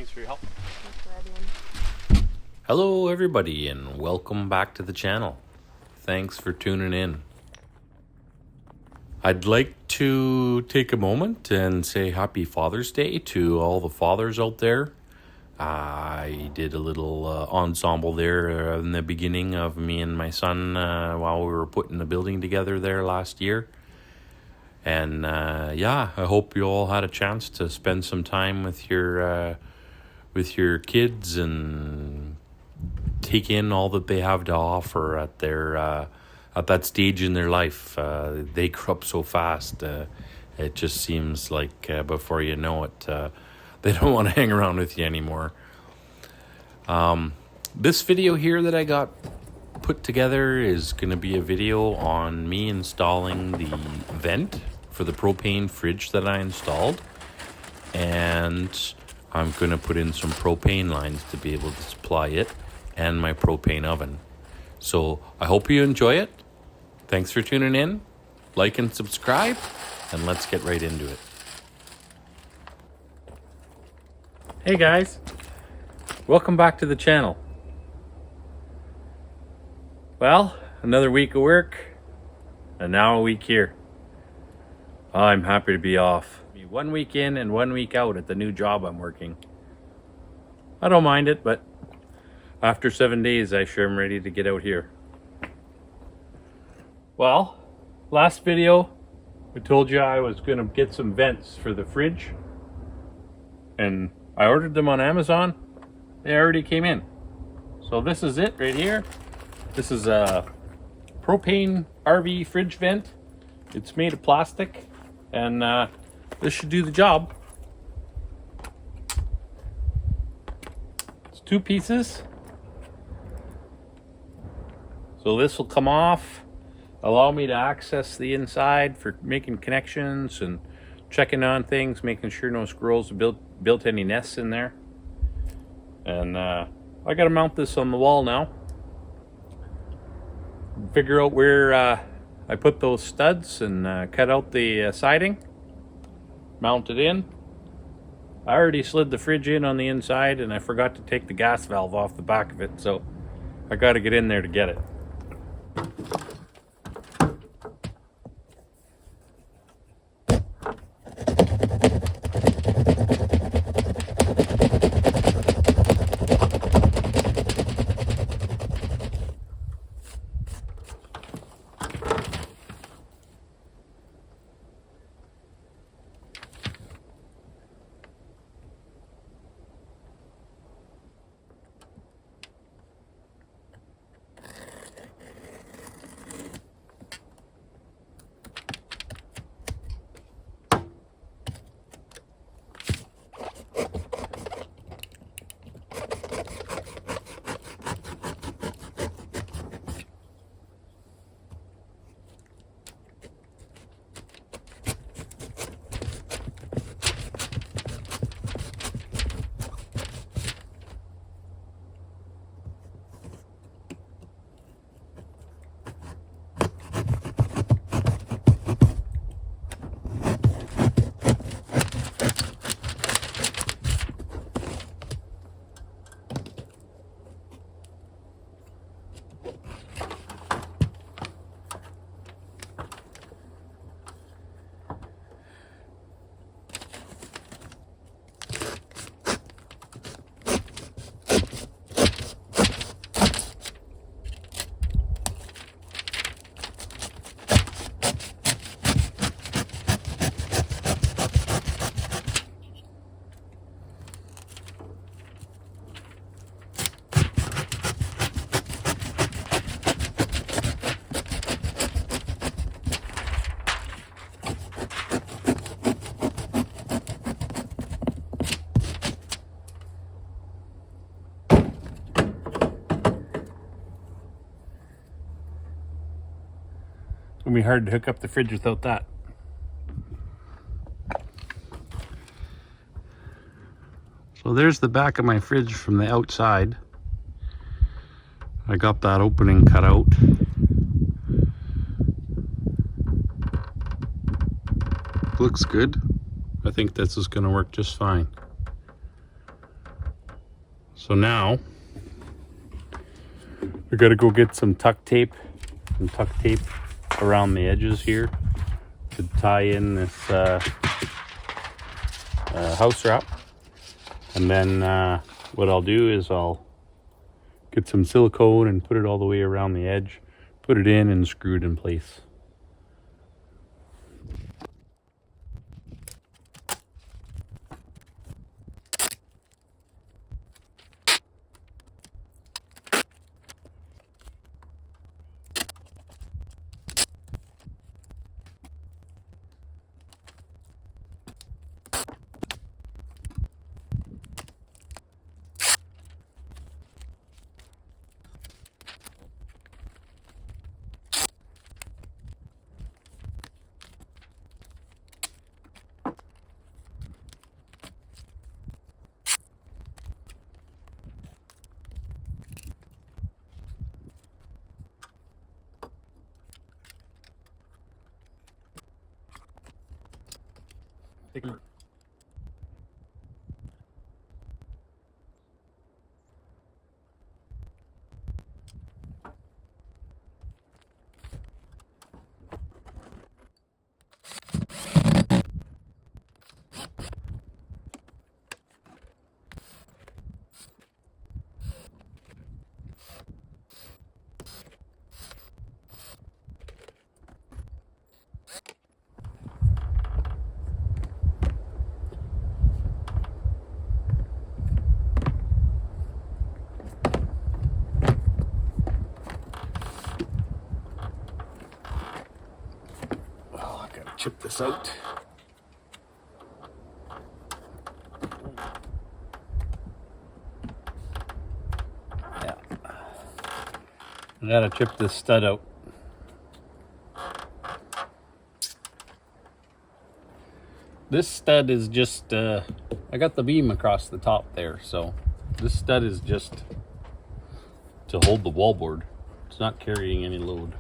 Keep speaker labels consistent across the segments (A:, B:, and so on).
A: Thanks for your help.
B: Hello everybody and welcome back to the channel. Thanks for tuning in. I'd like to take a moment and say happy Father's Day to all the fathers out there. I did a little ensemble there in the beginning of me and my son while we were putting the building together there last year. And I hope you all had a chance to spend some time with your kids and take in all that they have to offer at their at that stage in their life. They grow up so fast. It just seems like before you know it, they don't want to hang around with you anymore. This video here that I got put together is going to be a video on me installing the vent for the propane fridge that I installed. And I'm going to put in some propane lines to be able to supply it and my propane oven. So I hope you enjoy it. Thanks for tuning in. Like and subscribe, and let's get right into it. Hey guys, welcome back to the channel. Well, another week of work, and now a week here. I'm happy to be off. 1 week in and 1 week out at the new job I'm working. I don't mind it, but after 7 days, I sure am ready to get out here. Well, last video, I told you I was going to get some vents for the fridge. And I ordered them on Amazon. They already came in. So this is it right here. This is a propane RV fridge vent. It's made of plastic. And this should do the job. It's 2 pieces. So this will come off, allow me to access the inside for making connections and checking on things, making sure no squirrels have built any nests in there. And I gotta mount this on the wall now. Figure out where I put those studs and cut out the siding. Mount it in. I already slid the fridge in on the inside and I forgot to take the gas valve off the back of it, so I got to get in there to get it. It's gonna be hard to hook up the fridge without that. So there's the back of my fridge from the outside. I got that opening cut out. Looks good. I think this is going to work just fine. So now we gotta go get some duct tape around the edges here to tie in this house wrap. And then what I'll do is I'll get some silicone and put it all the way around the edge, put it in and screw it in place. Chip this out. Yeah. I gotta chip this stud out. This stud is just, I got the beam across the top there, so this stud is just to hold the wallboard. It's not carrying any load.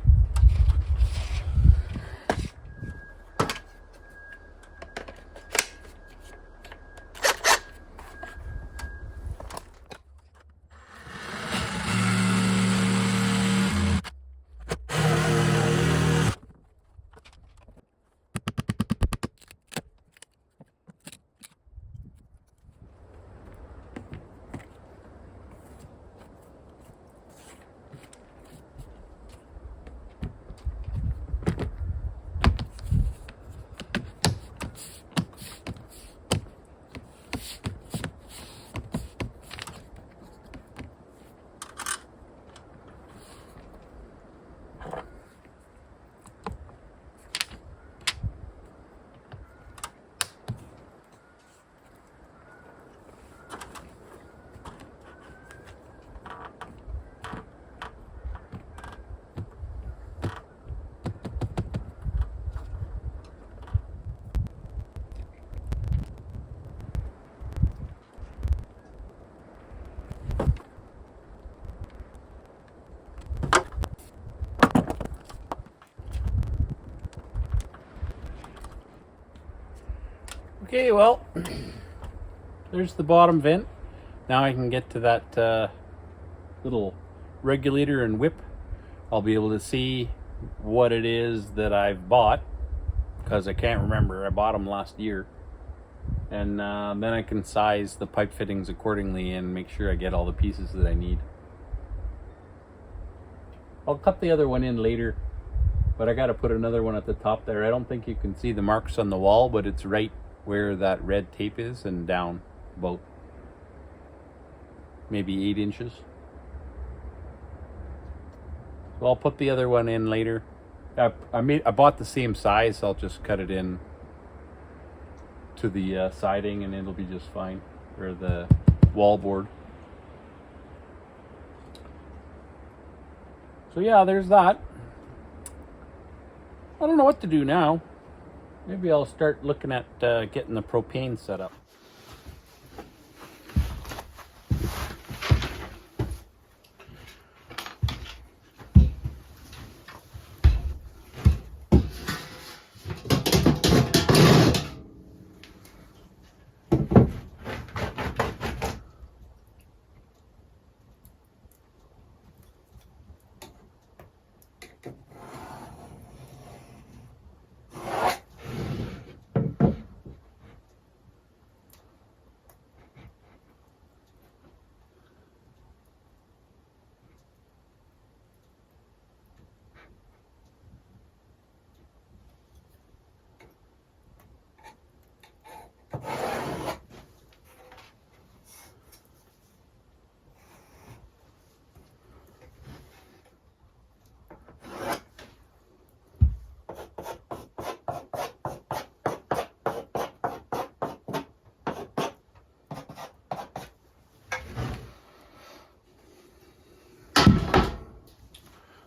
B: Okay, well, there's the bottom vent. Now I can get to that little regulator and whip. I'll be able to see what it is that I've bought, because I can't remember. I bought them last year. And then I can size the pipe fittings accordingly and make sure I get all the pieces that I need. I'll cut the other one in later, but I got to put another one at the top there. I don't think you can see the marks on the wall, but it's right where that red tape is and down about maybe 8 inches. So I'll put the other one in later. I bought the same size, so I'll just cut it in to the siding and it'll be just fine, or the wallboard. So yeah, there's that. I don't know what to do now. Maybe I'll start looking at getting the propane set up.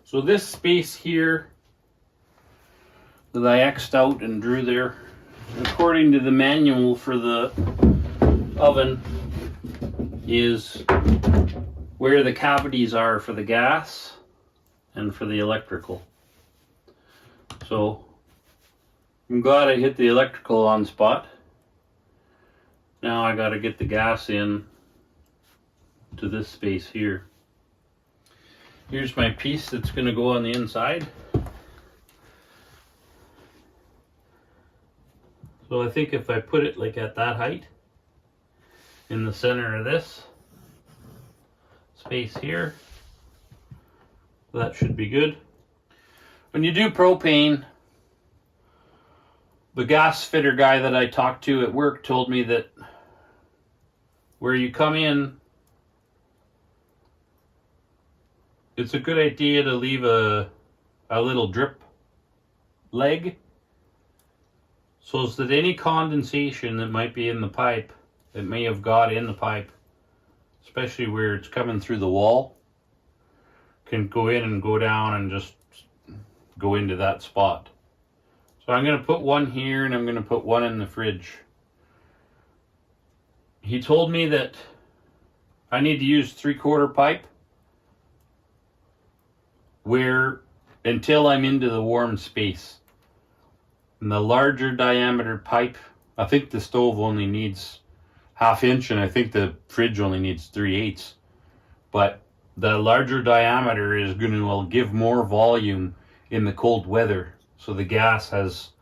B: So this space here that I X'd out and drew there, according to the manual for the oven, is where the cavities are for the gas and for the electrical. So I'm glad I hit the electrical on spot. Now I got to get the gas in to this space here. Here's my piece that's going to go on the inside. So I think if I put it like at that height, in the center of this space here, that should be good. When you do propane, the gas fitter guy that I talked to at work told me that where you come in, it's a good idea to leave a little drip leg so that any condensation that might be in the pipe, that may have got in the pipe, especially where it's coming through the wall, can go in and go down and just go into that spot. So I'm going to put one here and I'm going to put one in the fridge. He told me that I need to use 3/4 pipe where until I'm into the warm space. And the larger diameter pipe, I think the stove only needs 1/2 inch and I think the fridge only needs 3/8. But the larger diameter is going to give more volume in the cold weather. So the gas has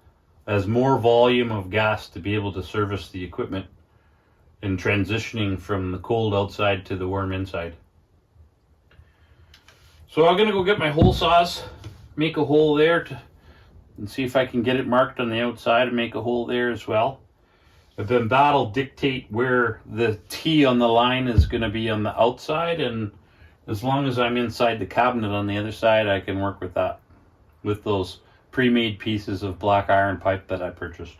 B: more volume of gas to be able to service the equipment in transitioning from the cold outside to the warm inside. So I'm going to go get my hole saws, make a hole there and see if I can get it marked on the outside and make a hole there as well. But then that'll dictate where the T on the line is going to be on the outside, and as long as I'm inside the cabinet on the other side, I can work with that, with those pre-made pieces of black iron pipe that I purchased.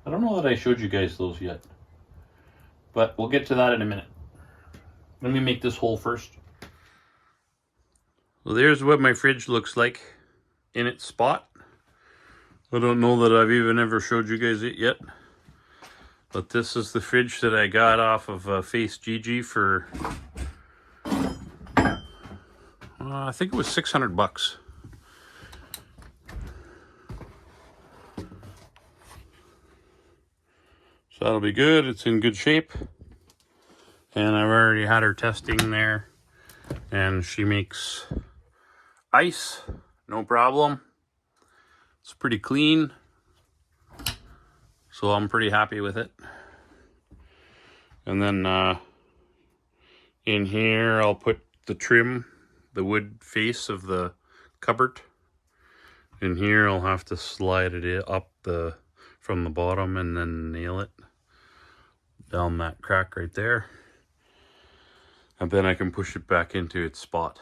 B: I don't know that I showed you guys those yet, but we'll get to that in a minute. Let me make this hole first. Well, there's what my fridge looks like in its spot. I don't know that I've even ever showed you guys it yet, but this is the fridge that I got off of Face Gigi for I think it was $600. So that'll be good. It's in good shape, and I've already had her testing there, and she makes ice, no problem. It's pretty clean, so I'm pretty happy with it. And then in here I'll put the trim, the wood face of the cupboard. In here I'll have to slide it up from the bottom and then nail it down that crack right there. And then I can push it back into its spot.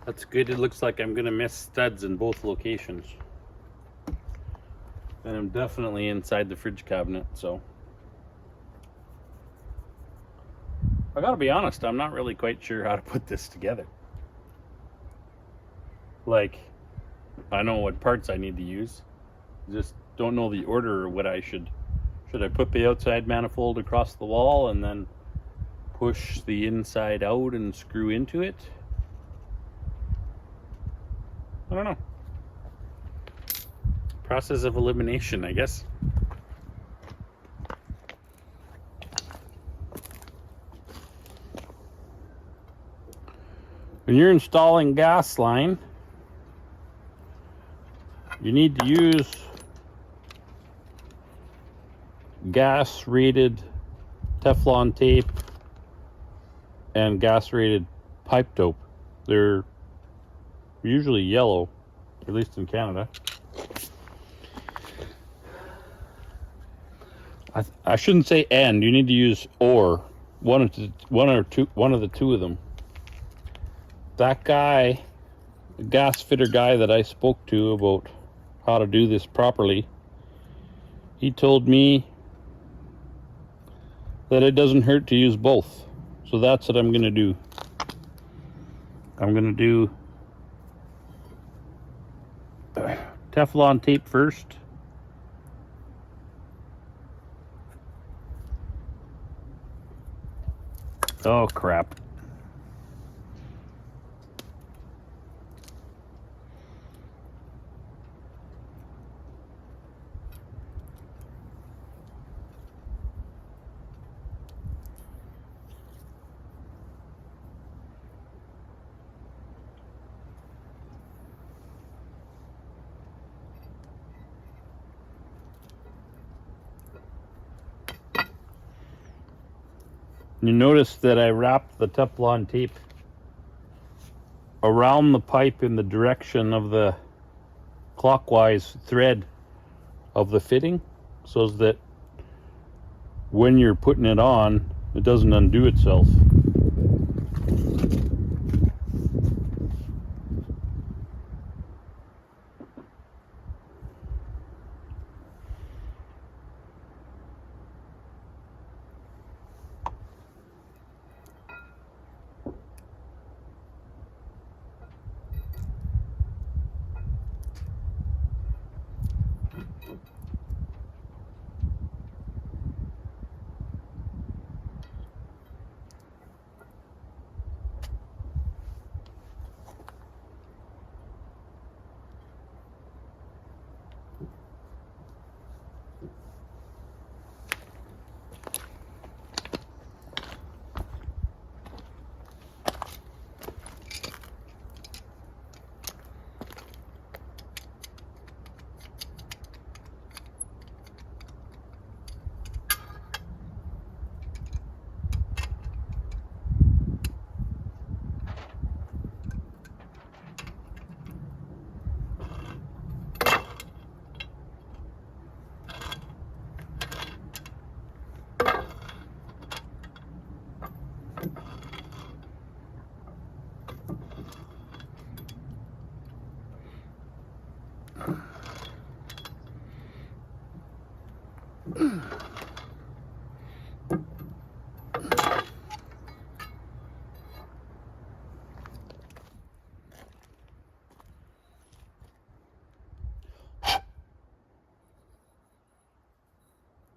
B: That's good. It looks like I'm gonna miss studs in both locations. And I'm definitely inside the fridge cabinet, so. I gotta be honest, I'm not really quite sure how to put this together. Like, I know what parts I need to use. Just don't know the order or what I should I put the outside manifold across the wall and then push the inside out and screw into it? I don't know. Process of elimination, I guess. When you're installing gas line, you need to use gas rated Teflon tape and gas rated pipe dope. They're usually yellow, at least in Canada. I shouldn't say and, you need to use or. One of the two of them. That guy, the gas fitter guy that I spoke to about how to do this properly, he told me that it doesn't hurt to use both. So that's what I'm gonna do. I'm gonna do Teflon tape first. Oh crap. You notice that I wrapped the Teflon tape around the pipe in the direction of the clockwise thread of the fitting, so that when you're putting it on, it doesn't undo itself.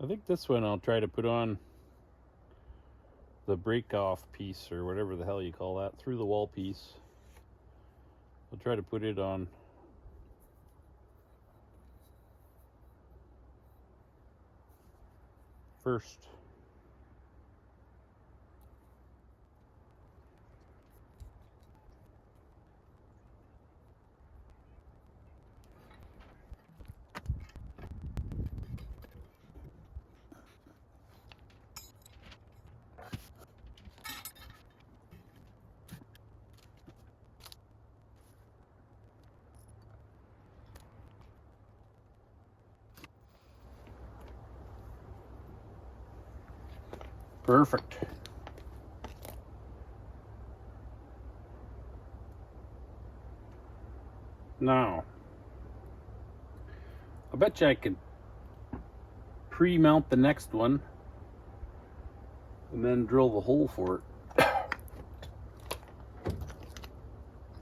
B: I think this one I'll try to put on the break off piece, or whatever the hell you call that, through the wall piece. I'll try to put it on first. Perfect. Now, I bet you I could pre-mount the next one and then drill the hole for it.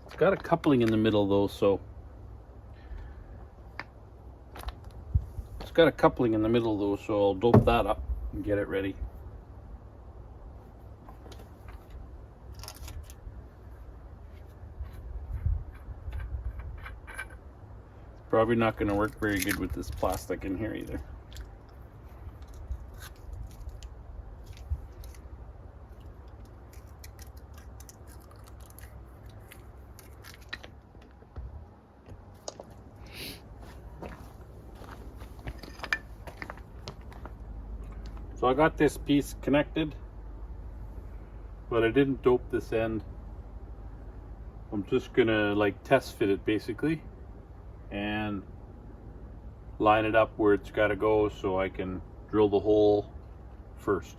B: It's got a coupling in the middle though, so I'll dope that up and get it ready. Probably not going to work very good with this plastic in here either. So I got this piece connected, but I didn't dope this end. I'm just gonna like test fit it basically and line it up where it's gotta go so I can drill the hole first.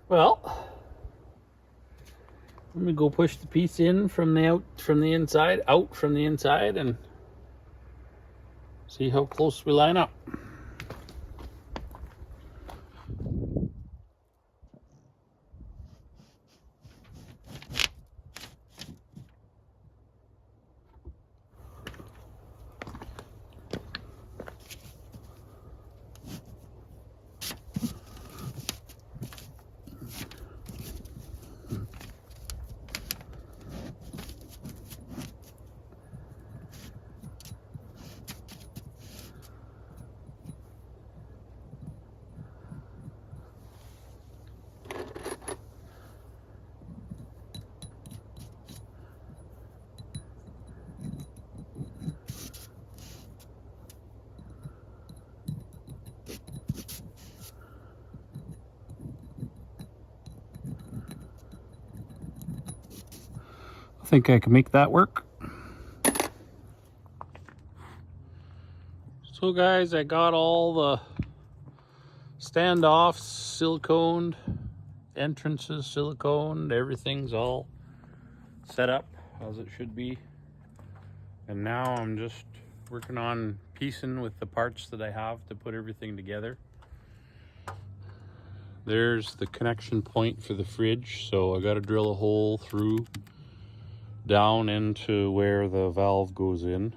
B: Well, let me go push the piece in from the out from the inside and see how close we line up. I think I can make that work. So guys, I got all the standoffs siliconed, entrances siliconed, everything's all set up as it should be. And now I'm just working on piecing with the parts that I have to put everything together. There's the connection point for the fridge, so I got to drill a hole through down into where the valve goes in.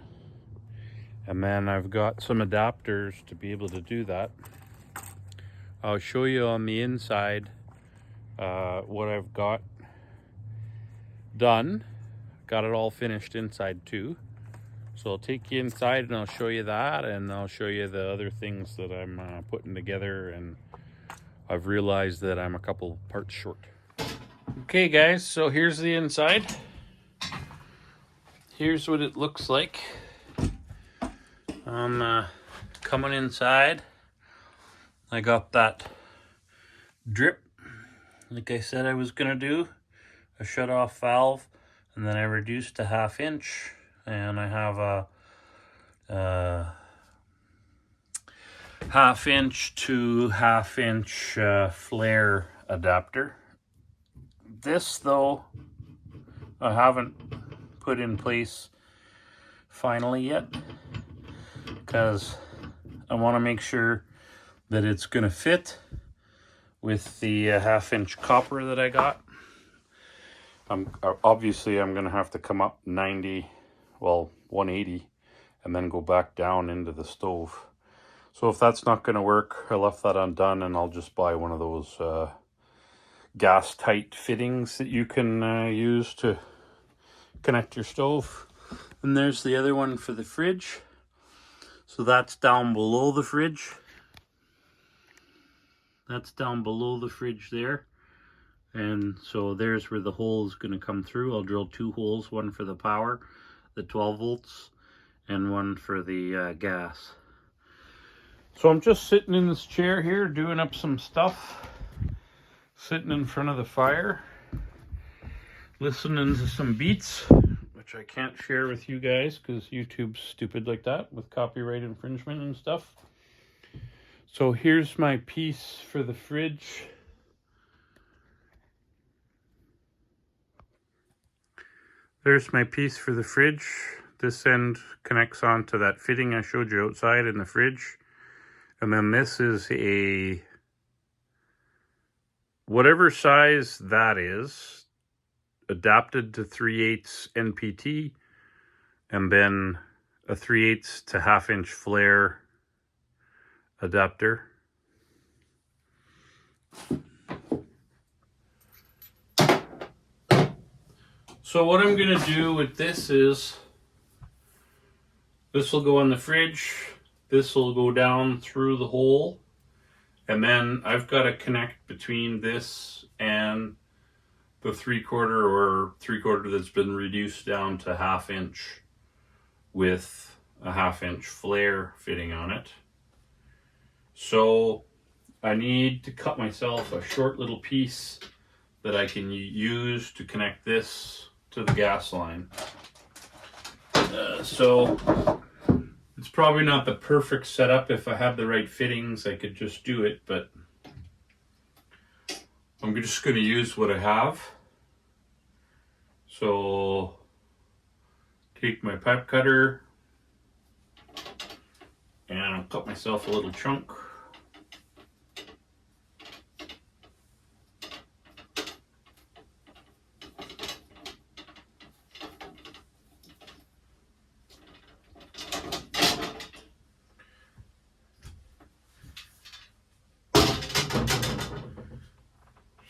B: And then I've got some adapters to be able to do that. I'll show you on the inside what I've got done. Got it all finished inside too. So I'll take you inside and I'll show you that, and I'll show you the other things that I'm putting together, and I've realized that I'm a couple parts short. Okay guys, so here's the inside. Here's what it looks like. I'm coming inside. I got that drip, like I said I was gonna do, a shut-off valve, and then I reduced to 1/2 inch, and I have a 1/2 inch to 1/2 inch flare adapter. This though, I haven't put in place finally yet, because I want to make sure that it's going to fit with the 1/2 inch copper that I got. Obviously I'm going to have to come up 90, well 180, and then go back down into the stove. So if that's not going to work, I left that undone, and I'll just buy one of those gas tight fittings that you can use to connect your stove. And there's the other one for the fridge. So that's down below the fridge. That's down below the fridge there. And so there's where the hole is going to come through. I'll drill 2 holes, one for the power, the 12 volts, and one for the gas. So I'm just sitting in this chair here doing up some stuff, sitting in front of the fire, listening to some beats, which I can't share with you guys because YouTube's stupid like that with copyright infringement and stuff. So here's my piece for the fridge. There's my piece for the fridge. This end connects onto that fitting I showed you outside in the fridge. And then this is a, whatever size that is, adapted to 3/8 NPT, and then a 3/8 to 1/2 inch flare adapter. So what I'm going to do with this is, this will go in the fridge, this will go down through the hole, and then I've got to connect between this and the 3/4 or 3/4 that's been reduced down to 1/2 inch with a 1/2 inch flare fitting on it. So I need to cut myself a short little piece that I can use to connect this to the gas line. So it's probably not the perfect setup. If I had the right fittings, I could just do it, but I'm just going to use what I have. So take my pipe cutter and I'll cut myself a little chunk.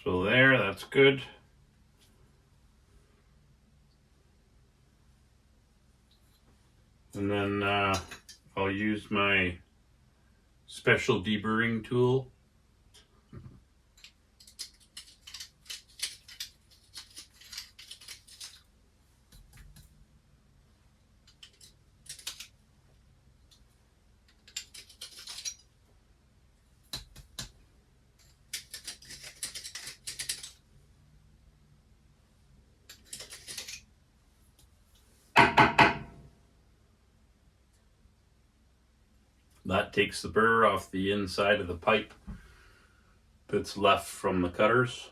B: So there, that's good. And then I'll use my special deburring tool. That takes the burr off the inside of the pipe that's left from the cutters.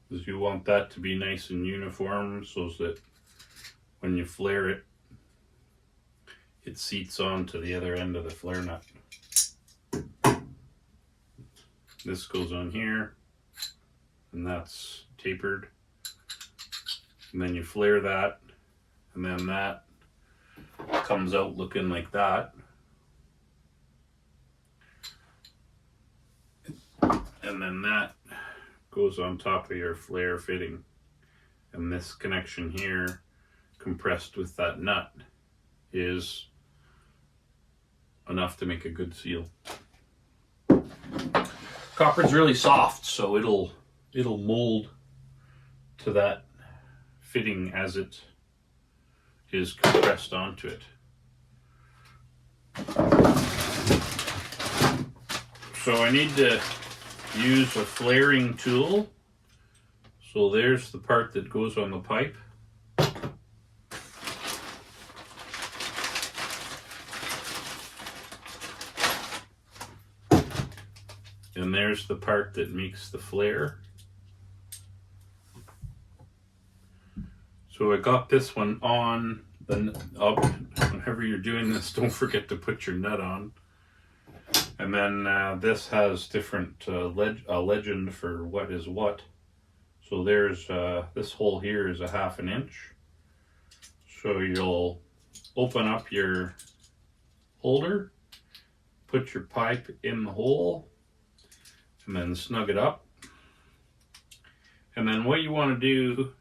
B: Because you want that to be nice and uniform so that when you flare it, it seats onto the other end of the flare nut. This goes on here, and that's tapered. And then you flare that, and then that comes out looking like that. And then that goes on top of your flare fitting. And this connection here, compressed with that nut, is enough to make a good seal. Copper's really soft, so it'll mold to that fitting as it is compressed onto it. So I need to use a flaring tool. So there's the part that goes on the pipe. And there's the part that makes the flare. So I got this one on. Then whenever you're doing this, don't forget to put your nut on. And then this has different legend for what is what. So there's this hole here is a 1/2 inch. So you'll open up your holder, put your pipe in the hole, and then snug it up. And then what you want to do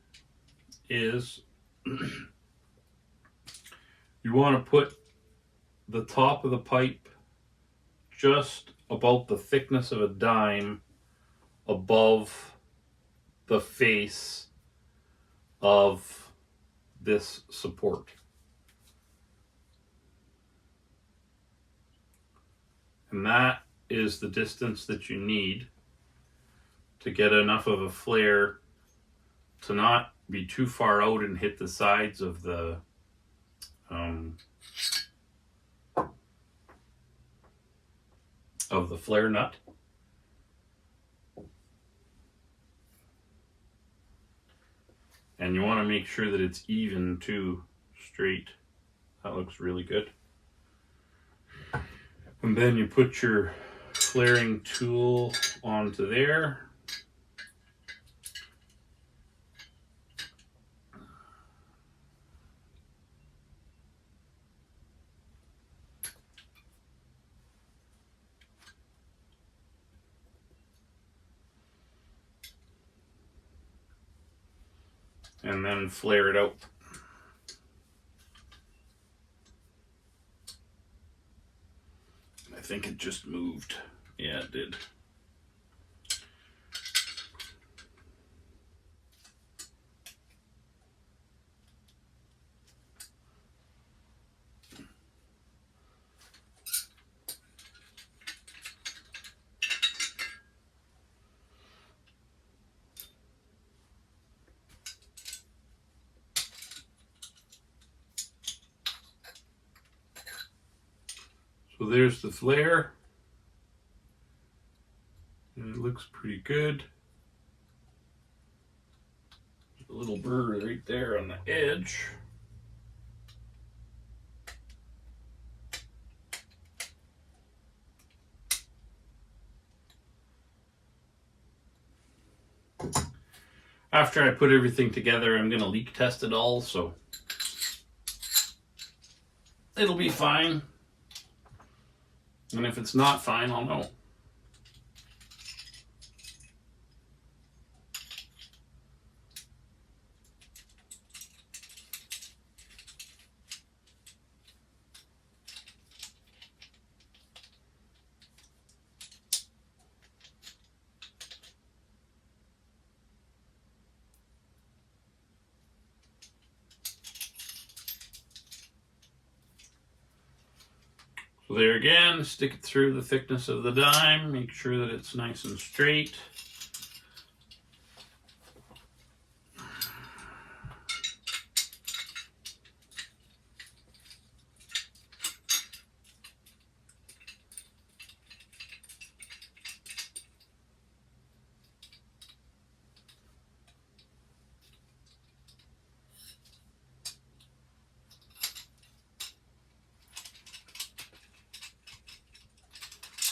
B: is you want to put the top of the pipe just about the thickness of a dime above the face of this support. And that is the distance that you need to get enough of a flare to not be too far out and hit the sides of the flare nut. And you want to make sure that it's even too, straight. That looks really good. And then you put your flaring tool onto there. And then flare it out. I think it just moved. Yeah, it did. So there's the flare. And it looks pretty good. There's a little burr right there on the edge. After I put everything together, I'm going to leak test it all, so it'll be fine. And if it's not fine, I'll know. So there again, stick it through the thickness of the dime, make sure that it's nice and straight.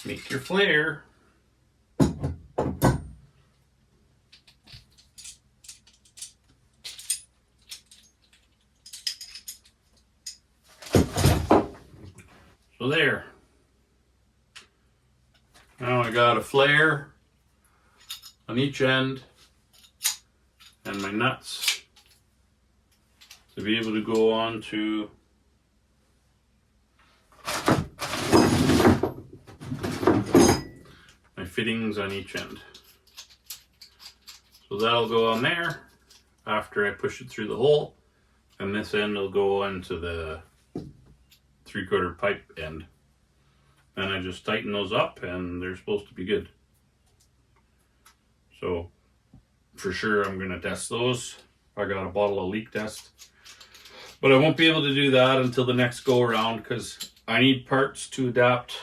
B: Make your flare. So there. Now I got a flare on each end and my nuts to be able to go on to my fittings on each end. So that'll go on there after I push it through the hole, and this end will go into the 3/4 pipe end. Then I just tighten those up and they're supposed to be good. So for sure I'm going to test those. I got a bottle of leak test, but I won't be able to do that until the next go around because I need parts to adapt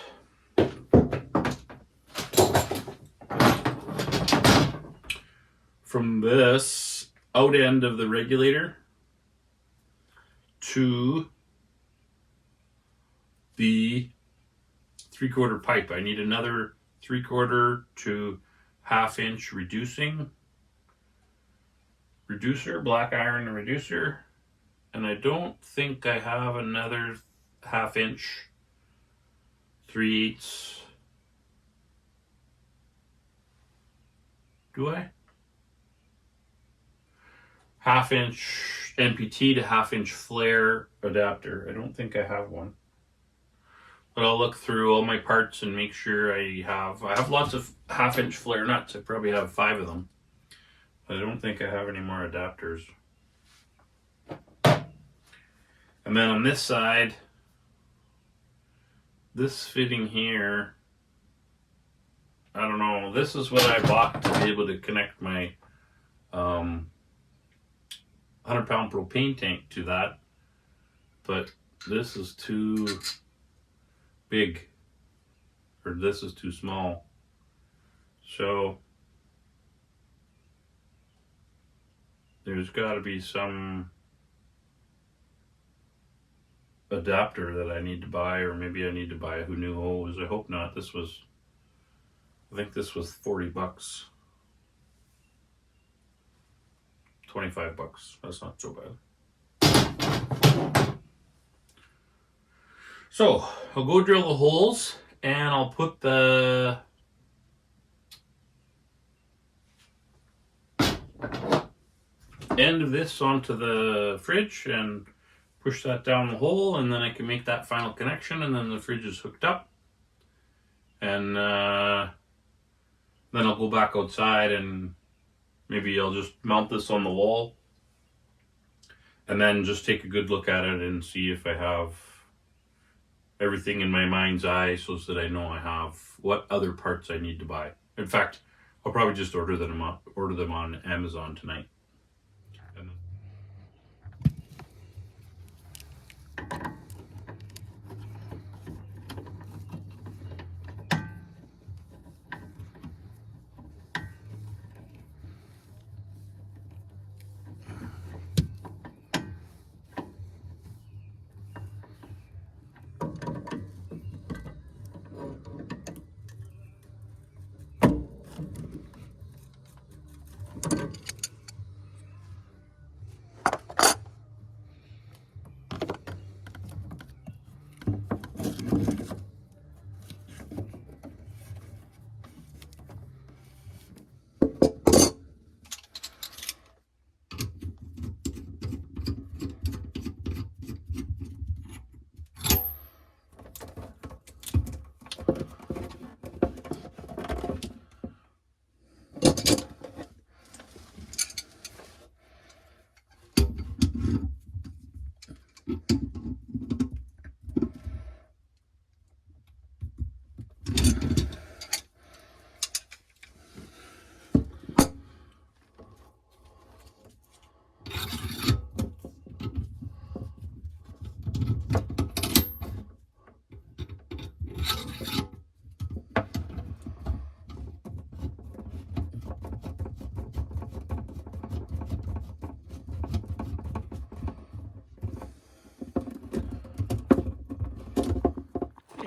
B: from this out end of the regulator to the 3/4 pipe. I need another 3/4 to 1/2 inch reducer, black iron reducer, and I don't think I have another 1/2 inch 3/8. Do I? 1/2 inch NPT to 1/2 inch flare adapter. I don't think I have one. But I'll look through all my parts and make sure I have lots of 1/2 inch flare nuts. I probably have 5 of them. But I don't think I have any more adapters. And then on this side, this fitting here, I don't know, this is what I bought to be able to connect my 100-pound propane tank to that, but this is too big, or this is too small. So there's got to be some adapter that I need to buy, or maybe I need to buy a new hose. I hope not. I think this was $40. $25. That's not so bad. So I'll go drill the holes, and I'll put the end of this onto the fridge and push that down the hole, and then I can make that final connection, and then the fridge is hooked up. And then I'll go back outside and maybe I'll just mount this on the wall and then just take a good look at it and see if I have everything in my mind's eye so that I know I have what other parts I need to buy. In fact, I'll probably just order them on Amazon tonight.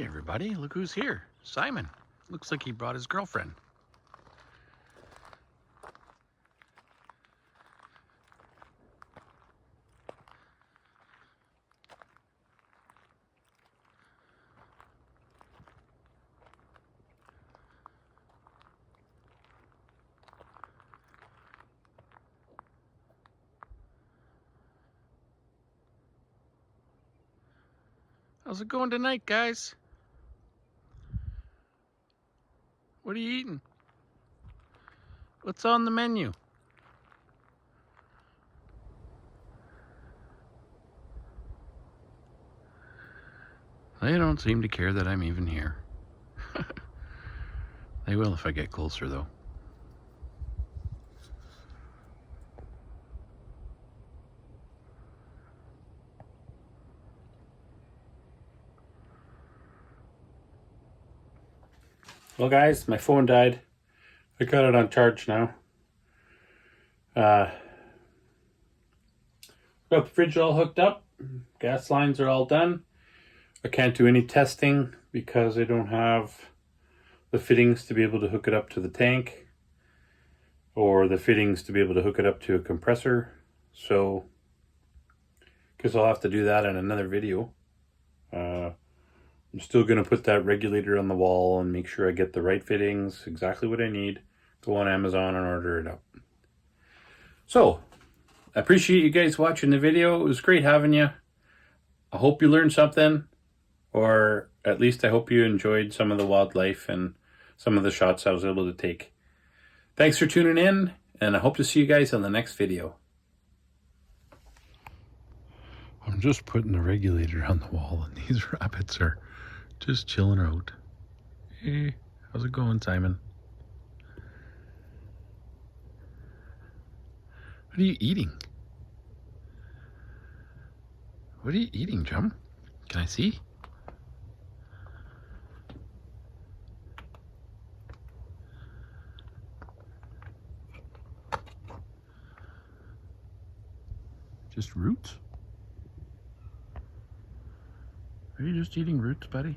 B: Everybody, look who's here. Simon. Looks like he brought his girlfriend. How's it going tonight, guys? What are you eating? What's on the menu? They don't seem to care that I'm even here. They will if I get closer, though. Well, guys, my phone died. I got it on charge now. Got the fridge all hooked up. Gas lines are all done. I can't do any testing because I don't have the fittings to be able to hook it up to the tank or the fittings to be able to hook it up to a compressor. So, because I'll have to do that in another video. I'm still going to put that regulator on the wall and make sure I get the right fittings, exactly what I need. Go on Amazon and order it up. So, I appreciate you guys watching the video. It was great having you. I hope you learned something, or at least I hope you enjoyed some of the wildlife and some of the shots I was able to take. Thanks for tuning in, and I hope to see you guys on the next video. I'm just putting the regulator on the wall, and these rabbits are just chilling out. Hey, how's it going, Simon? What are you eating? What are you eating, Jum? Can I see? Just roots? Are you just eating roots, buddy?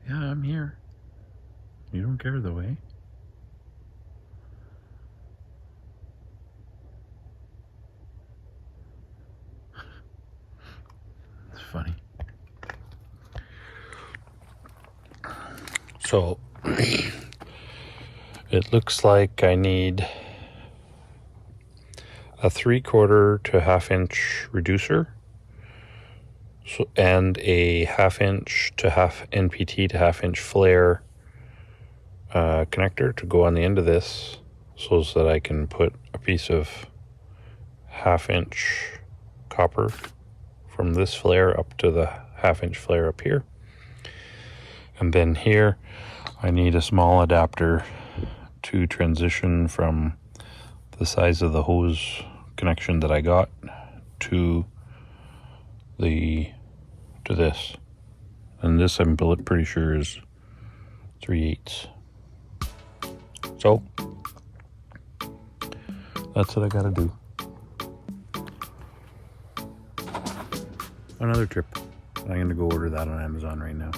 B: Yeah, I'm here. You don't care though, eh? It's funny. So, it looks like I need a 3/4 to 1/2 inch reducer, so, and a 1/2 inch to half NPT to 1/2 inch flare connector to go on the end of this, so that I can put a piece of 1/2 inch copper from this flare up to the 1/2 inch flare up here. And then here I need a small adapter to transition from the size of the hose connection that I got to this. And this I'm pretty sure is 3/8. So that's what I gotta do. Another trip. I'm gonna go order that on Amazon right now.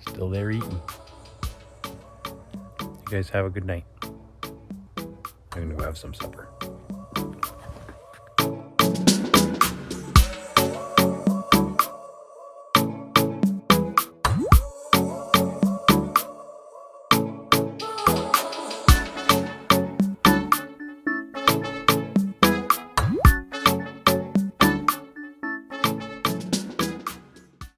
B: Still there eating. You guys have a good night. I'm gonna go have some supper.